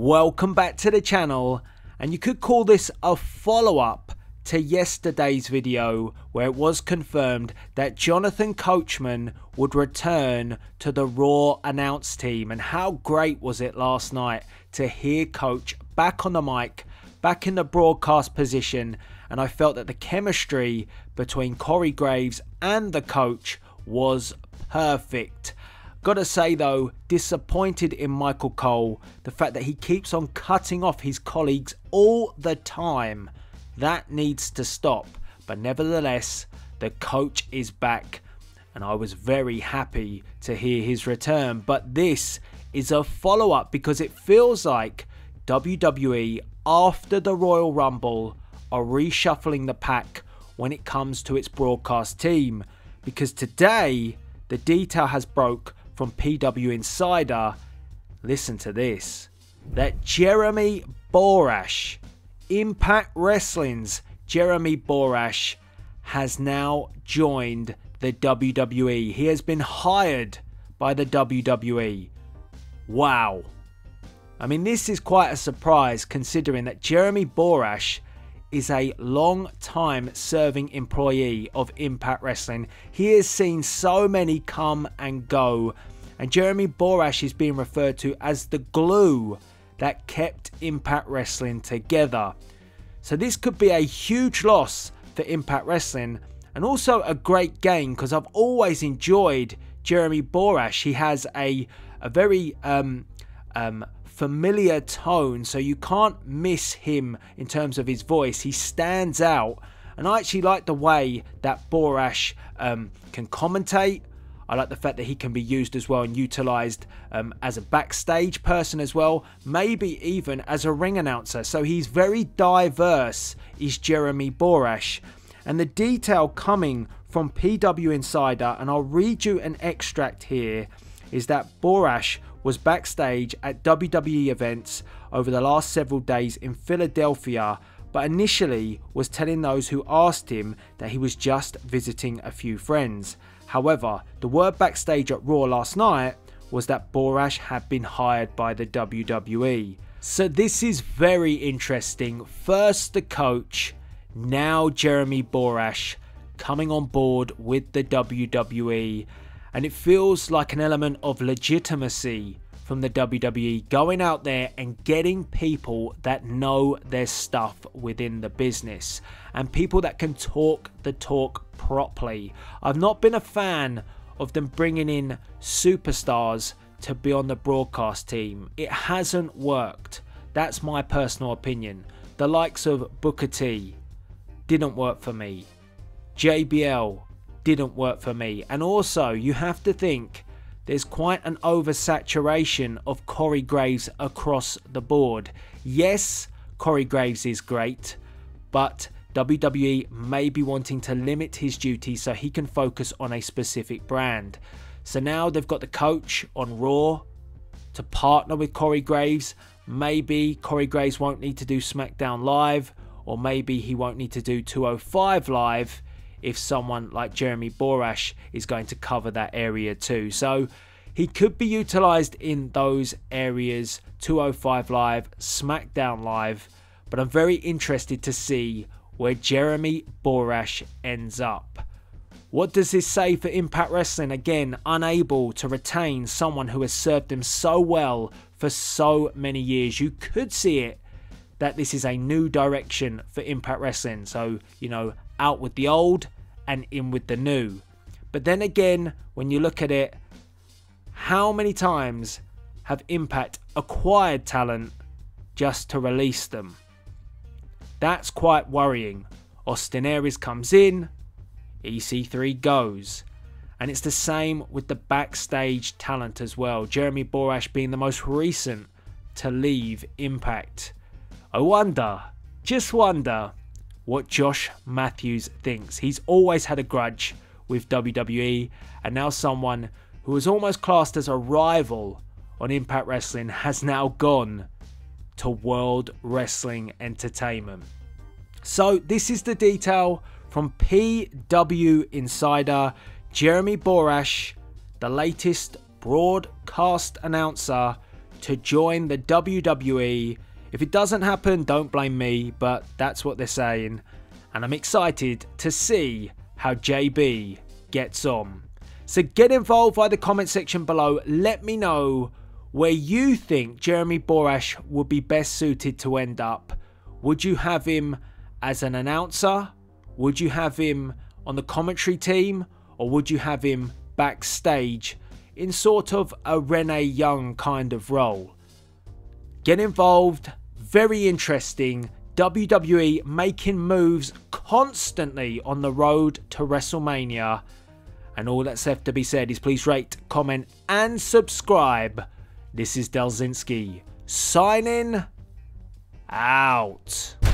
Welcome back to the channel, and you could call this a follow-up to yesterday's video where it was confirmed that Jonathan Coachman would return to the Raw announce team. And how great was it last night to hear Coach back on the mic, back in the broadcast position, and I felt that the chemistry between Corey Graves and the coach was perfect. Gotta say though, disappointed in Michael Cole, the fact that he keeps on cutting off his colleagues all the time. That needs to stop, but nevertheless, the coach is back and I was very happy to hear his return. But this is a follow-up because it feels like WWE after the Royal Rumble are reshuffling the pack when it comes to its broadcast team, because today the detail has broke from PW Insider, listen to this, that Jeremy Borash, Impact Wrestling's Jeremy Borash, has now joined the WWE. He has been hired by the WWE. Wow. I mean, this is quite a surprise considering that Jeremy Borash is a long-time serving employee of Impact Wrestling. He has seen so many come and go, and Jeremy Borash is being referred to as the glue that kept Impact Wrestling together. So this could be a huge loss for Impact Wrestling, and also a great gain because I've always enjoyed Jeremy Borash. He has a very familiar tone, so you can't miss him in terms of his voice. He stands out, and I actually like the way that Borash can commentate. I like the fact that he can be used as well and utilised as a backstage person as well, maybe even as a ring announcer. So he's very diverse, is Jeremy Borash. And the detail coming from PW Insider, and I'll read you an extract here, is that Borash was backstage at WWE events over the last several days in Philadelphia, but initially was telling those who asked him that he was just visiting a few friends. However, the word backstage at Raw last night was that Borash had been hired by the WWE. So this is very interesting. First the coach, now Jeremy Borash coming on board with the WWE. And it feels like an element of legitimacy from the WWE going out there and getting people that know their stuff within the business and people that can talk the talk properly. I've not been a fan of them bringing in superstars to be on the broadcast team. It hasn't worked. That's my personal opinion. The likes of Booker T didn't work for me. JBL didn't work for me. And also you have to think there's quite an oversaturation of Corey Graves across the board. Yes, Corey Graves is great, but WWE may be wanting to limit his duties so he can focus on a specific brand. So now they've got the coach on Raw to partner with Corey Graves. Maybe Corey Graves won't need to do SmackDown Live, or maybe he won't need to do 205 Live if someone like Jeremy Borash is going to cover that area too. So he could be utilised in those areas, 205 Live, SmackDown Live, but I'm very interested to see where Jeremy Borash ends up. What does this say for Impact Wrestling? Again, unable to retain someone who has served them so well for so many years. You could see it that this is a new direction for Impact Wrestling. So, you know, out with the old and in with the new. But then again, when you look at it, how many times have Impact acquired talent just to release them? That's quite worrying. Austin Aries comes in, EC3 goes. And it's the same with the backstage talent as well. Jeremy Borash being the most recent to leave Impact. I wonder, just wonder, what Josh Matthews thinks. He's always had a grudge with WWE, and now someone who was almost classed as a rival on Impact Wrestling has now gone to World Wrestling Entertainment. So this is the detail from PW Insider. Jeremy Borash, the latest broadcast announcer to join the WWE. If it doesn't happen, don't blame me, but that's what they're saying. And I'm excited to see how JB gets on. So get involved via the comment section below. Let me know where you think Jeremy Borash would be best suited to end up. Would you have him as an announcer? Would you have him on the commentary team? Or would you have him backstage in sort of a Renee Young kind of role? Get involved. Very interesting. WWE making moves constantly on the road to WrestleMania. And all that's left to be said is please rate, comment and subscribe. This is Delzinski signing out.